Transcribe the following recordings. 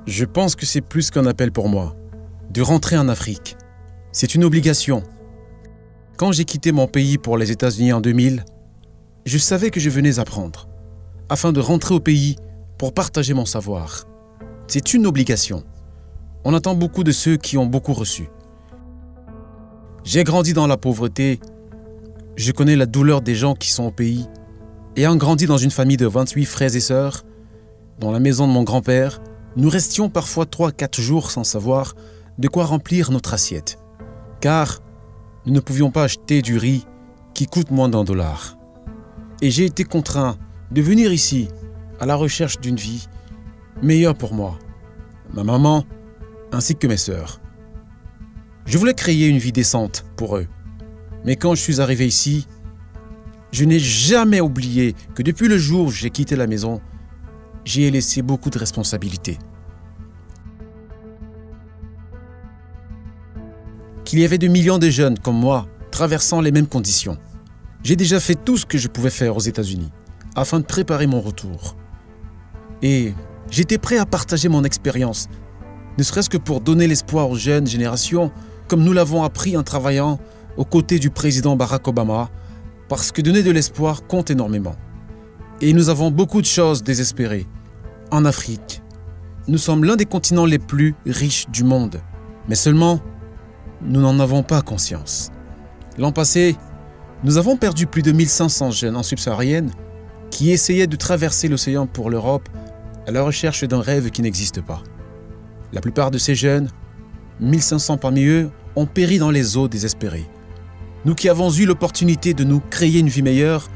Je pense que c'est plus qu'un appel pour moi, de rentrer en Afrique. C'est une obligation. Quand j'ai quitté mon pays pour les États-Unis en 2000, je savais que je venais apprendre, afin de rentrer au pays pour partager mon savoir. C'est une obligation. On attend beaucoup de ceux qui ont beaucoup reçu. J'ai grandi dans la pauvreté, je connais la douleur des gens qui sont au pays. Ayant grandi dans une famille de 28 frères et sœurs, dans la maison de mon grand-père, nous restions parfois 3-4 jours sans savoir de quoi remplir notre assiette, car nous ne pouvions pas acheter du riz qui coûte moins d'$1. Et j'ai été contraint de venir ici à la recherche d'une vie meilleure pour moi, ma maman ainsi que mes sœurs. Je voulais créer une vie décente pour eux, mais quand je suis arrivé ici, je n'ai jamais oublié que depuis le jour où j'ai quitté la maison, j'y ai laissé beaucoup de responsabilités. Qu'il y avait de millions de jeunes comme moi traversant les mêmes conditions. J'ai déjà fait tout ce que je pouvais faire aux États-Unis afin de préparer mon retour. Et j'étais prêt à partager mon expérience, ne serait-ce que pour donner l'espoir aux jeunes générations, comme nous l'avons appris en travaillant aux côtés du président Barack Obama, parce que donner de l'espoir compte énormément. Et nous avons beaucoup de choses désespérées. En Afrique, nous sommes l'un des continents les plus riches du monde, mais seulement, nous n'en avons pas conscience. L'an passé, nous avons perdu plus de 1500 jeunes en subsaharienne qui essayaient de traverser l'océan pour l'Europe à la recherche d'un rêve qui n'existe pas. La plupart de ces jeunes, 1500 parmi eux, ont péri dans les eaux désespérées. Nous qui avons eu l'opportunité de nous créer une vie meilleure,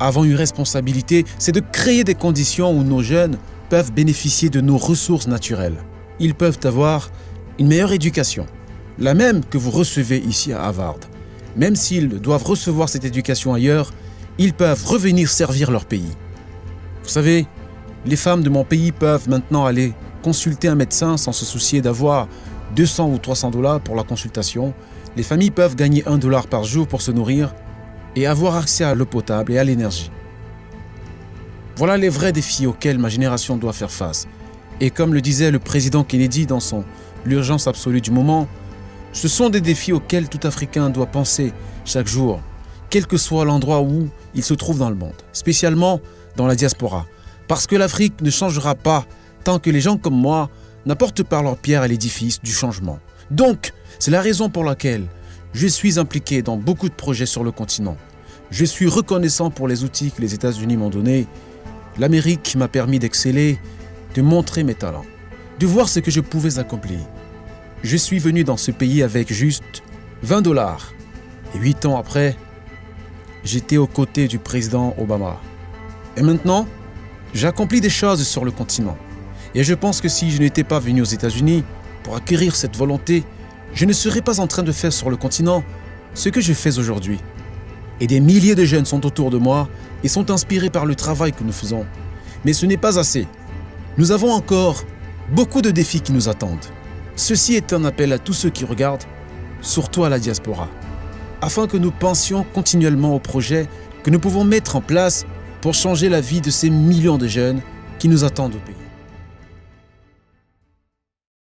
avons une responsabilité, c'est de créer des conditions où nos jeunes peuvent bénéficier de nos ressources naturelles. Ils peuvent avoir une meilleure éducation, la même que vous recevez ici à Harvard. Même s'ils doivent recevoir cette éducation ailleurs, ils peuvent revenir servir leur pays. Vous savez, les femmes de mon pays peuvent maintenant aller consulter un médecin sans se soucier d'avoir 200 ou $300 pour la consultation. Les familles peuvent gagner $1 par jour pour se nourrir et avoir accès à l'eau potable et à l'énergie. Voilà les vrais défis auxquels ma génération doit faire face. Et comme le disait le président Kennedy dans son « L'urgence absolue du moment », ce sont des défis auxquels tout Africain doit penser chaque jour, quel que soit l'endroit où il se trouve dans le monde, spécialement dans la diaspora. Parce que l'Afrique ne changera pas tant que les gens comme moi n'apportent pas leur pierre à l'édifice du changement. Donc, c'est la raison pour laquelle je suis impliqué dans beaucoup de projets sur le continent. Je suis reconnaissant pour les outils que les États-Unis m'ont donnés. L'Amérique m'a permis d'exceller, de montrer mes talents, de voir ce que je pouvais accomplir. Je suis venu dans ce pays avec juste $20. Et 8 ans après, j'étais aux côtés du président Obama. Et maintenant, j'accomplis des choses sur le continent. Et je pense que si je n'étais pas venu aux États-Unis pour acquérir cette volonté, je ne serais pas en train de faire sur le continent ce que je fais aujourd'hui. Et des milliers de jeunes sont autour de moi et sont inspirés par le travail que nous faisons. Mais ce n'est pas assez. Nous avons encore beaucoup de défis qui nous attendent. Ceci est un appel à tous ceux qui regardent, surtout à la diaspora, afin que nous pensions continuellement aux projets que nous pouvons mettre en place pour changer la vie de ces millions de jeunes qui nous attendent au pays.